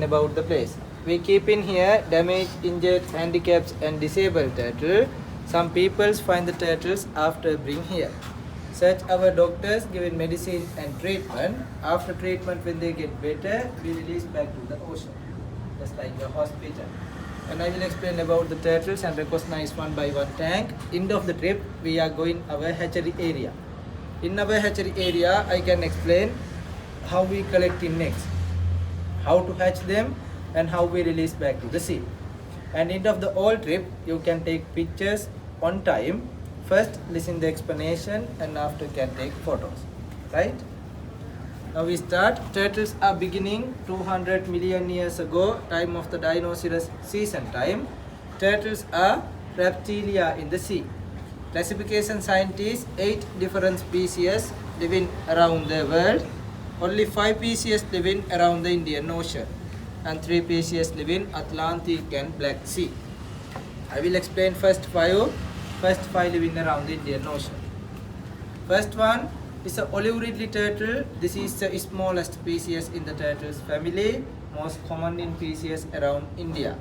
About the place. We keep in here damaged, injured, handicapped and disabled turtle. Some people find the turtles after bring here. Such our doctors giving medicine and treatment. After treatment when they get better, we release back to the ocean. Just like the hospital. And I will explain about the turtles and recognize one by one tank. End of the trip, we are going our hatchery area. In our hatchery area, I can explain how we collect in eggs, how to hatch them and how we release back to the sea. And end of the whole trip you can take pictures on time. First listen the explanation and after can take photos. Right? Now we start. Turtles are beginning 200 million years ago, time of the dinosaurs season time. Turtles are reptilia in the sea. Classification scientists 8 different species living around the world. Only 5 species living around the Indian Ocean and 3 species living Atlantic and Black Sea. I will explain first five living around the Indian Ocean. First one is a olive ridley turtle. This is the smallest species in the turtles family, most common in species around India.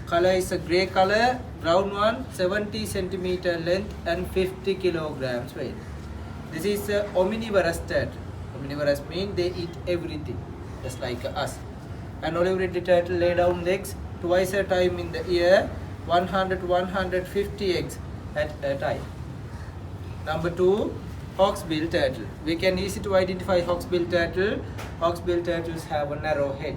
Color is a grey color, brown one, 70 centimeter length and 50 kilograms weight. This is a omnivorous turtle. Omnivorous means they eat everything, just like us. An olive ridley turtle lay down eggs twice a time in the year, 100-150 eggs at a time. Number 2, hawksbill turtle. We can easily to identify hawksbill turtle. Hawksbill turtles have a narrow head,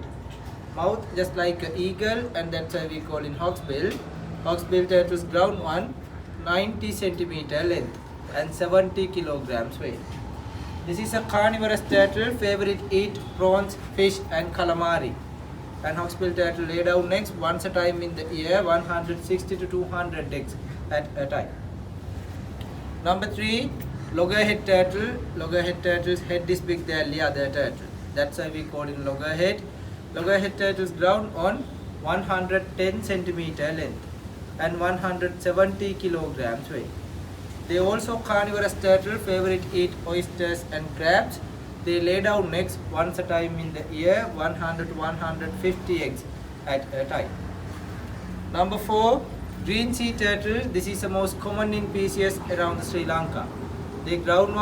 mouth just like an eagle, and that's why we call in hawksbill. Hawksbill turtles ground one, 90 centimeter length and 70 kilograms weight. This is a carnivorous turtle, favorite eat prawns, fish and calamari. And hawksbill turtle lay down eggs once a time in the year, 160 to 200 eggs at a time. Number 3, loggerhead turtle. Loggerhead turtle's head is big than the other turtle. That's why we call it loggerhead. Loggerhead turtles ground on 110 centimeter length and 170 kilograms weight. They also carnivorous turtle, favorite eat oysters and crabs. They lay down eggs once a time in the year, 100-150 eggs at a time. Number 4, green sea turtle. This is the most common in species around Sri Lanka. They ground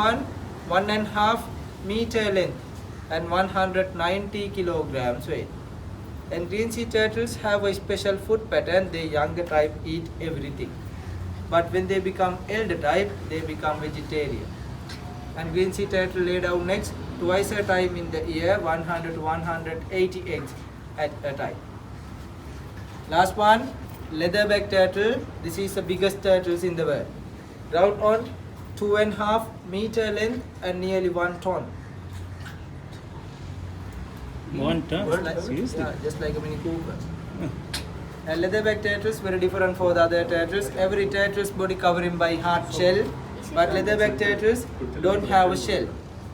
1.5 meter length and 190 kilograms weight. And green sea turtles have a special food pattern. The younger type eat everything. But when they become elder type, they become vegetarian. And green sea turtle lay down eggs twice a time in the year, 100-180 eggs at a time. Last one, leatherback turtle. This is the biggest turtles in the world. Ground on 2.5 meter length and nearly 1 ton. 1 ton? Seriously? Yeah, just like a Mini Cooper. And leatherback turtles very different for the other turtles. Every turtle's body covering by hard shell, but leatherback turtles don't have a shell.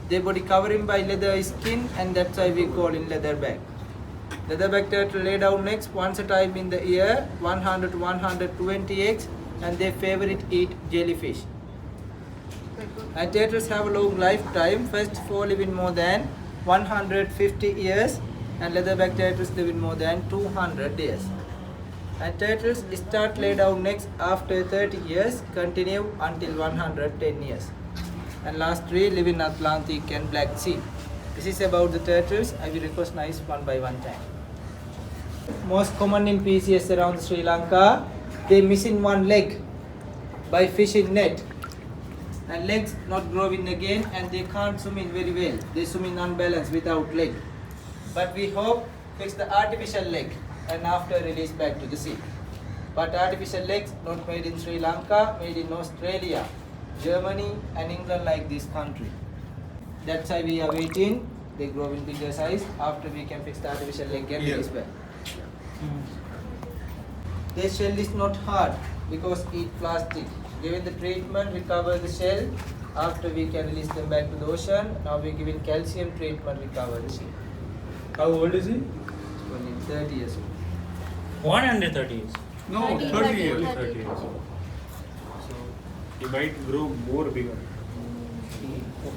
Their body covering by leather skin, and that's why we call it leatherback. Leatherback turtle lay down eggs once a time in the year, 100-120 eggs, and their favorite eat jellyfish. And turtles have a long lifetime. First 4 live in more than 150 years, and leatherback turtles live in more than 200 years. And turtles start lay down eggs after 30 years, continue until 110 years. And last 3 live in Atlantic and Black Sea. This is about the turtles. I will recognize one by one time. Most common in species around Sri Lanka, they missing one leg by fishing net. And legs not growing again, and they can't swim in very well. They swim in unbalanced without leg. But we hope fix the artificial leg and after release back to the sea. But artificial legs not made in Sri Lanka, made in Australia, Germany and England, like this country. That's why we are waiting. They grow in bigger size. After we can fix the artificial leg and release back. Their shell is not hard because eat plastic. Given the treatment, recover the shell. After we can release them back to the ocean. Now we giving calcium treatment, recover the shell. How old is he? Only 30 years old. 130 years. No, 30 years. 30 years. So he might grow more bigger.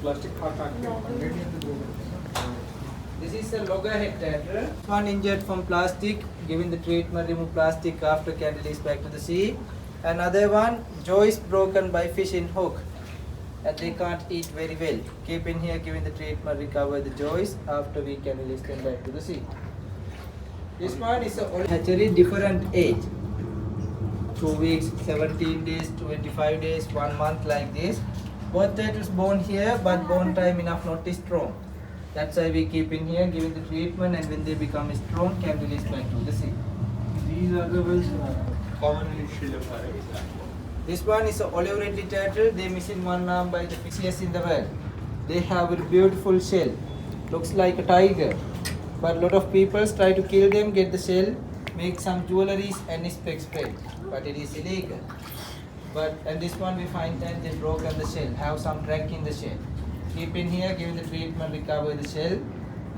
Plastic part. This is a loggerhead turtle. One injured from plastic, giving the treatment, remove plastic after can release back to the sea. Another one, jaw is broken by fish in hook. And they can't eat very well. Keep in here, giving the treatment, recover the jaws after we can release them back to the sea. This one is a hatchery, different age. 2 weeks, 17 days, 25 days, 1 month like this. Both turtles born here, but born time enough not strong. That's why we keep in here, giving the treatment, and when they become strong, can release back to the sea. These are the ones common in Sri Lanka. This one is a olive red turtle. They missing one arm by the fishiest in the world. They have a beautiful shell. Looks like a tiger. But a lot of people try to kill them, get the shell, make some jewelries and specs spread. But it is illegal. And this one we find that they broken the shell, have some crack in the shell. Keep in here, give the treatment, recover the shell.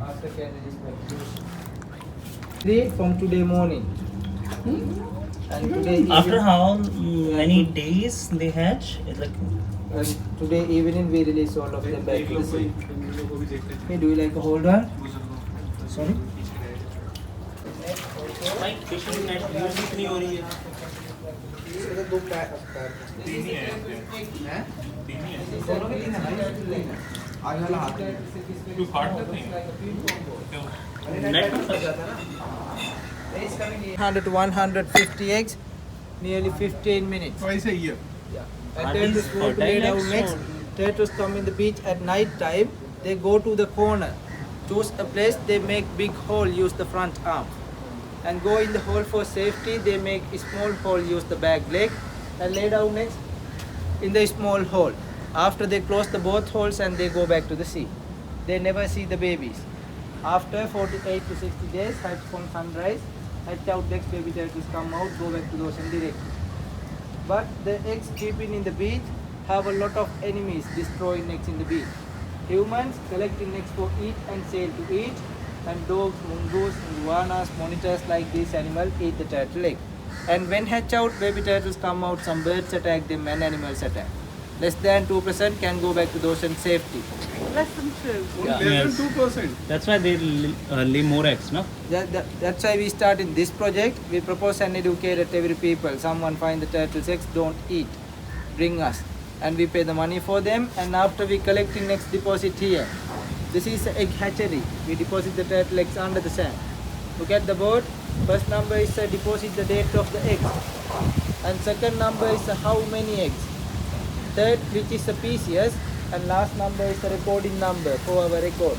After can release back to the sea. From today morning. And today After how many days they hatch? It's like and today evening we release all of them back to the sea. Hey, do you like a holder? Sorry? fishing net use कितनी हो रही है? Net 100 to 150 eggs, nearly 15 minutes. Twice a year. And Are turtles these go to fertile lay down eggs next. or- Turtles come in the beach at night time. They go to the corner, choose a place. They make big hole, use the front arm, and go in the hole for safety. They make a small hole, use the back leg, and lay down next in the small hole. After they close the both holes and they go back to the sea. They never see the babies. After 48 to 60 days, hatch from sunrise, hatch out next baby turtles come out, go back to the ocean directly. But the eggs keeping in the beach have a lot of enemies destroying eggs in the beach. Humans collecting eggs for eat and sale to eat, and dogs, mongoose, iguanas, monitors like these animals eat the turtle egg. And when hatch out, baby turtles come out, some birds attack them and animals attack. Less than 2% can go back to the ocean safety. Less than 2. Yeah. Less than 2%. That's why they lay more eggs, no? That's why we start in this project. We propose and educate at every people. Someone find the turtles eggs, don't eat, bring us. And we pay the money for them, and after we collecting next deposit here. This is the egg hatchery. We deposit the turtle eggs under the sand. Look at the board. First number is deposit the date of the eggs. And second number is how many eggs. Third, which is the PCS, and last number is the recording number for our record.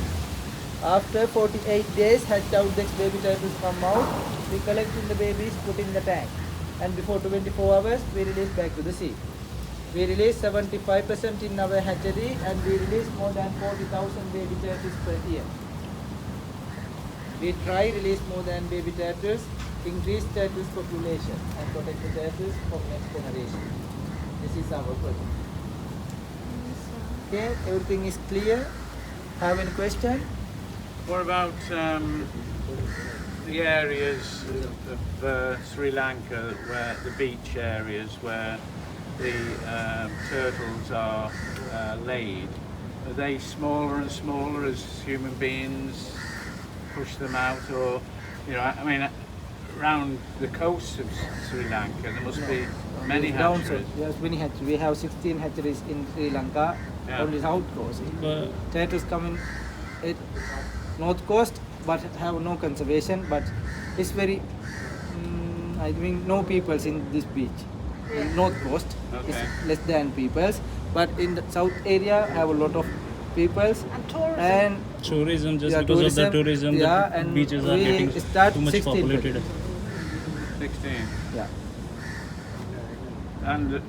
After 48 days, hatch out the baby turtles come out. We collecting the babies, put in the tank, and before 24 hours, we release back to the sea. We release 75% in our hatchery, and we release more than 40,000 baby turtles per year. We try release more than baby turtles, increase turtles population, and protect the turtles for next generation. This is our project. Okay, everything is clear. Have any question? What about the areas of Sri Lanka, where the beach areas where the turtles are laid? Are they smaller and smaller as human beings push them out, or I mean, around the coast of Sri Lanka there must be many Down hatcheries. south, yes, many hatcheries. We have 16 hatcheries in Sri Lanka, Yeah. only south coast. Turtles come in at north coast, but have no conservation. But it's very, I mean, no peoples in this beach. In north coast, Okay. it's less than peoples. But in the south area, have a lot of peoples. And tourism. And Tourism, just yeah, because of the tourism, yeah, the and beaches are we getting start too much 16 populated. 16. Yeah. And